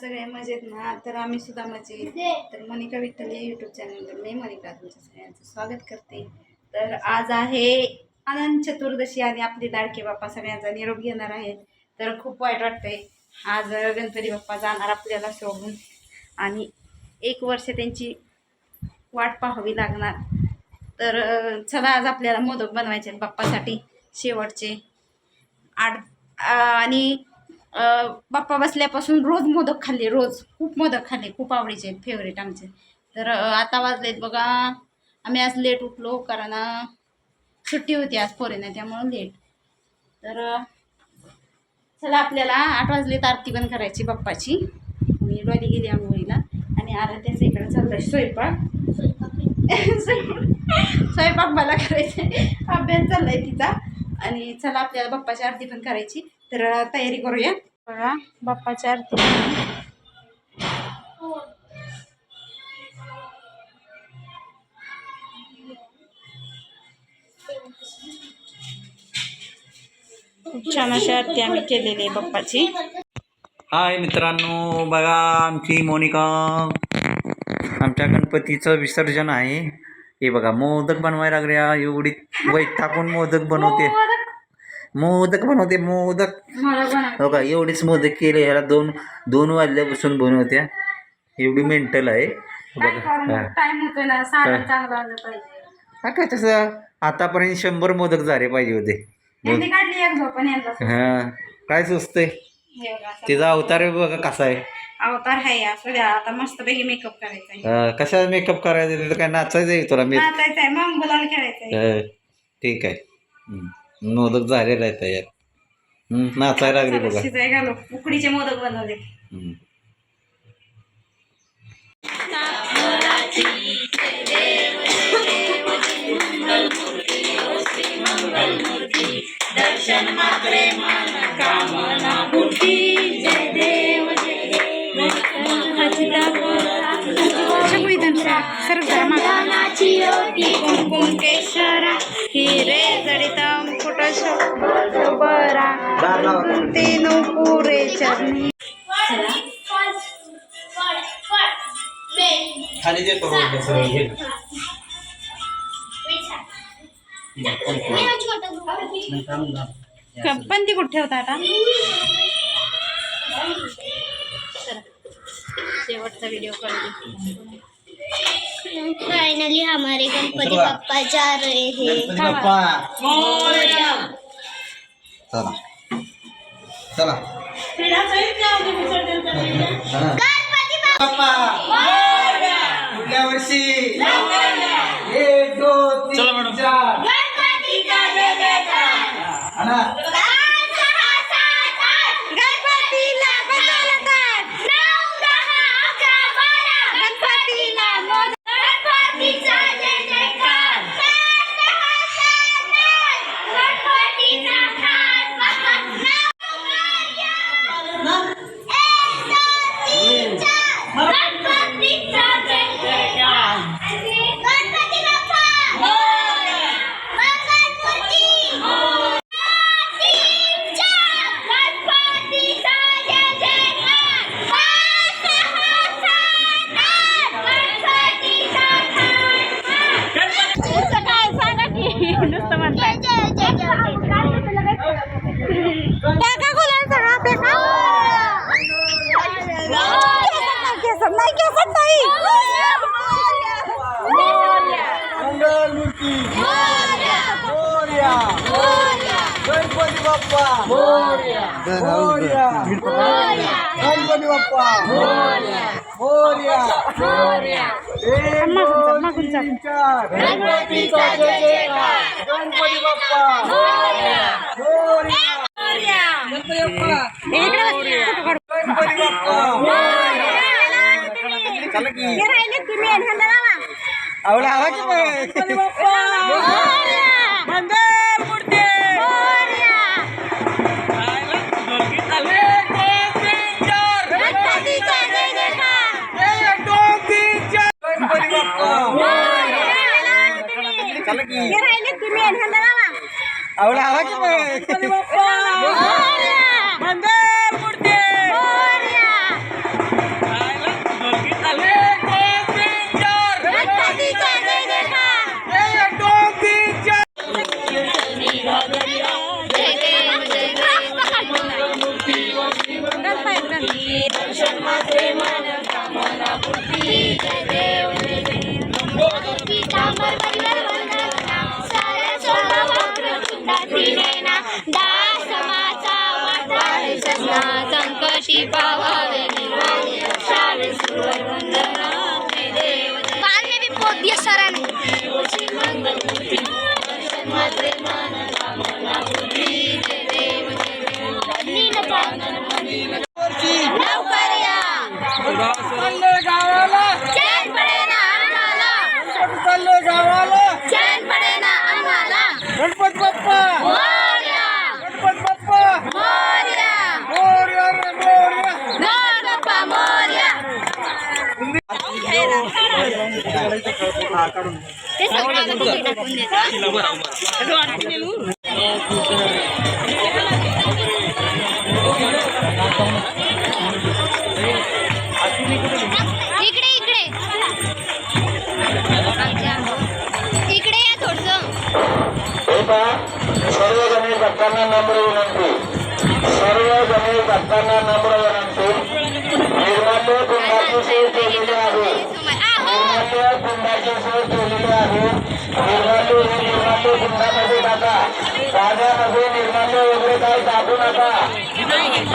सगळे मजेत ना. तर आम्ही सुद्धा मजेत. तर मनिका विठ्ठल या यूट्यूब चॅनलवर मी मनिका तुमच्या सगळ्यांचं स्वागत करते. तर आज आहे अनंत चतुर्दशी आणि आपले लाडके बाप्पा सगळ्यांचा निरोप घेणार आहेत. तर खूप वाईट वाटतंय, आज गणपती बाप्पा जाणार आपल्याला सोडून आणि 1 वर्ष त्यांची वाट पाहावी लागणार. तर चला आज आपल्याला मोदक बनवायचे बाप्पासाठी शेवटचे आणि बाप्पा बसल्यापासून रोज मोदक खाल्ले, रोज खूप मोदक खाल्ले, खूप आवडीचे फेवरेट आमचे. तर आता वाजलेत बघा, आम्ही आज लेट उठलो कारण सुट्टी होती आज पोरींना, त्यामुळं लेट. तर चला आपल्याला 8 वाजलेत आरती पण करायची बाप्पाची. मी डोली गेली आंघोळीला आणि आराध्याचा इकडे चाललाय स्वयंपाक. स्वयंपाक मला करायचा, अभ्यास चाललाय तिचा. आणि चला आपल्याला बाप्पाची आरती पण करायची, तर तयारी करूया. बघा बाप्पाची आरती खूप छान अशी आरती आम्ही केलेली आहे बाप्पाची. हाय मित्रांनो, बघा आमची मोनिका, आमच्या गणपतीचं विसर्जन आहे. हे बघा मोदक बनवायला लागल्या, एवढी वैतागून मोदक बनवते, मोदक हो का. एवढीच मोदक केले, ह्याला दोन वाजल्यापासून बनवत्या, एवढी मेंटल आहे बघा. काय तसं आतापर्यंत 100 मोदक झाले पाहिजे होते. हा काय सुचतंय, तिचा अवतार आहे बघा कसा आहे. अवतार आहे असं द्या. आता मस्त पैकी मेकअप करायचा. कशा मेकअप करायचं, तिथं काय नाचायचं आहे तुला? नाचायचं आहे, मग मुलाला खेळायचं. ठीक आहे, मोदक झालेला आहे तयार. नाचायला लागली बघा. शिजाय घालू, उकडीचे मोदक बनवले. दर्शन मात्रे मन कामना पूर्ती, जय देव जय देव. कुंकुम केशरा हिरे जडिता मुकुट शोभरा तीनु पुरे चरणी. खाली देतो पण ती कुठे ठेवता आता. शेवटचा व्हिडिओ करू. फाइनली हमारे गणपति बप्पा जा रहे हैं. चला चला बाप्पा पुढल्या वर्षी 1 2 3 4 गणपती बाप्पा मोरया, मोरया, गणपती बाप्पा मोरया, मोरया, मोरया. 1 2 3 4 गणपतीचा जय जयकार. गणपती बाप्पा मोरया, मोरया, गणपती बाप्पा गणपती बाप्पा मोरया. आवडा आवाज गणपती बाप्पा मंगल मूर्ती आवडा आवाज गणपती बाप्पा मंगल मूर्ती संकटी पावावे बाद में भी पोत दिया सराने लवकर या गावाला चैन पडे ना आम्हाला चाललो गावाला चैन पडे ना आम्हाला गणपती बाप्पा मोरया गणपती बाप्पा मोरया मोरया रे मोरया मोर बाप्पा मोरया ते सगळं आम्ही तिथे टाकून इकडे इकडे इकडे या थोडस सर्व गणेश भक्तांना नम्र विनंती सर्व गणेश भक्तांना नम्र विनंती निर्माल्य कुंडाची सोय केलेली आहे निर्माल्य कुंडाची सोय केलेली आहे निर्माल्य कुंडामध्ये टाका पाण्यामध्ये निर्माल्य वगैरे काही टाकू नका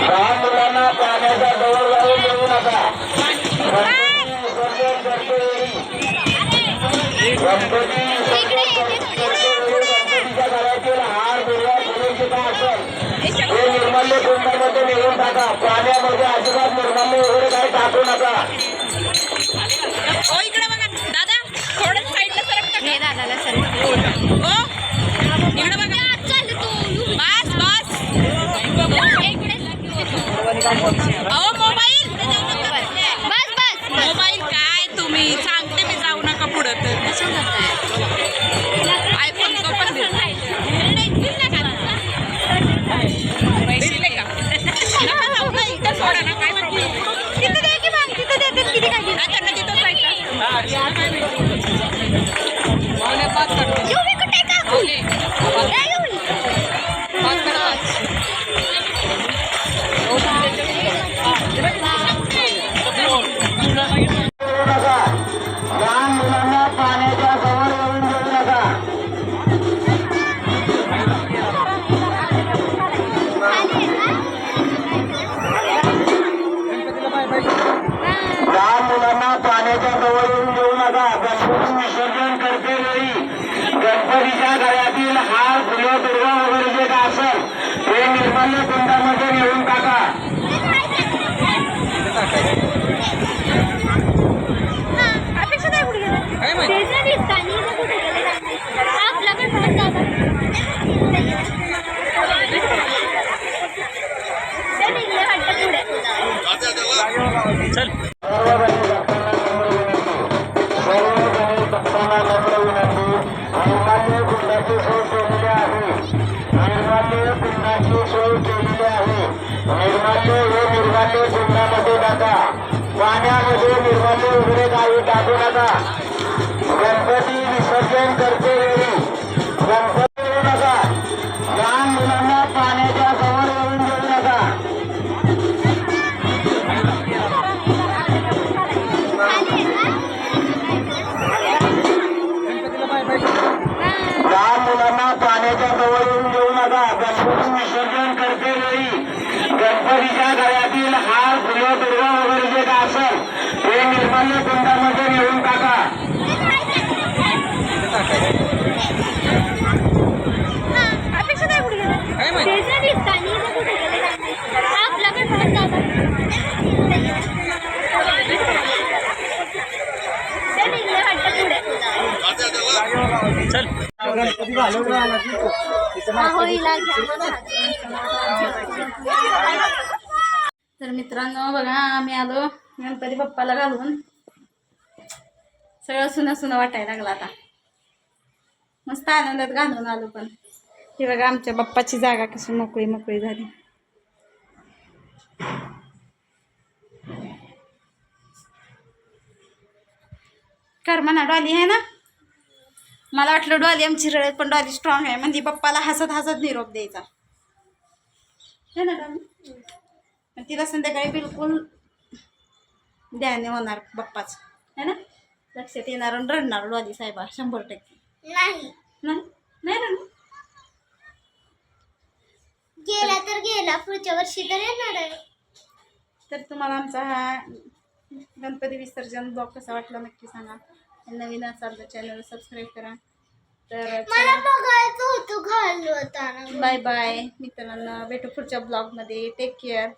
लहान मुलांना पाण्याच्या जवळ जाऊन देऊ नका गणपती विसर्जन करतेवेळी गणपतीच्या घरातील हार दुर्वा सुरक्षित असेल हे निर्माल्य कुंडामध्ये नेऊन टाका पाण्यामध्ये अजिबात निर्माल्य वगैरे काही टाकू नका इकडे बघा दादा थोडं साईडला सरकता हे दादाला सर हो इकडे बघा चल तू बस बस अहो मोबाईल बस बस मोबाईल काय तुम्ही सांगते मी जाऊ नका पुढं तर आयफोन तो पण दिसले का नका जाऊ ना इथं सोडा ना काय प्रॉब्लेम तिथे दे की मग तिथे देतात किती काय काय त्यांना तिथं जायचं येऊ मी कुठे काकू येऊ देऊ नका लहान मुलांना पाण्याच्या जवळ येऊन देऊ नका लहान मुलांना पाण्याच्या जवळ येऊन देऊ नका गणपती विसर्जन करते वेळी गणपतीच्या गळ्यातील हार फुलं दुर्वा वगैरे जे काय असेल ते निर्माल्य कुंडामध्ये नेऊन टाका अपेक्षा काय कुठे गेला तेच दिसतानी कुठे गेले आपल्याकडे फोन जातात ते निघले वाटतं पुढे सर्व गणेश भक्तांना नम्र विनंती निर्माल्य कुंडाची सोय केलेली आहे निर्माल्य कुंडाची सोय केलेली आहे निर्माल्य हे निर्माल्य कुंडामध्ये टाका पाण्यामध्ये निर्माल्य वगैरे काही टाकू नका गणपती विसर्जन करते वेळी गणपती येऊ नका लहान मुलांना पाण्याच्या जवळ येऊन देऊ नका लहान मुलांना पाण्याच्या जवळ येऊन देऊ नका गणपती विसर्जन करते वेळी गणपतीच्या गळ्यातील हार फुलं दुर्वा वगैरे जे काय असेल ते निर्माल्य कुंडामध्ये नेऊन टाका अपेक्षा काय कुठे गेला तेच दिसतानी कुठे गेले आपल्याकडे फोन जातात ते निघले वाटतं पुढे चल आहोईला घ्या. तर मित्रांनो बघा आम्ही आलो गणपती बाप्पाला घालून. सगळं सुना सुना वाटायला लागला आता. मस्त आनंदात घालून आलो. पण हे बघा आमच्या बाप्पाची जागा कशी मोकळी मोकळी झाली. कर म्हणा डॉली आहे ना. मला वाटलं डॉली आमची रडत पण डॉली स्ट्रॉंग आहे म्हणजे बाप्पाला हसत हसत निरोप द्यायचा है ना डॉली. मग तिला संध्याकाळी बिलकुल ध्यान होणार बाप्पाच है ना. लक्षात येणार आणि रडणार डॉली साहेबा 100%. नाही नाही नाही रडणार. गेला तर गेला, पुढच्या वर्षी तर येणार आहे. तर तुम्हाला आमचा हा गणपती विसर्जन ब्लॉग कसा वाटला नक्की सांगा. नवीन असाल तर चॅनल सबस्क्राईब करा. तर मला बघायचं होतं घालवताना. बाय बाय मित्रांनो. भेटू पुढच्या ब्लॉगमध्ये. Take care.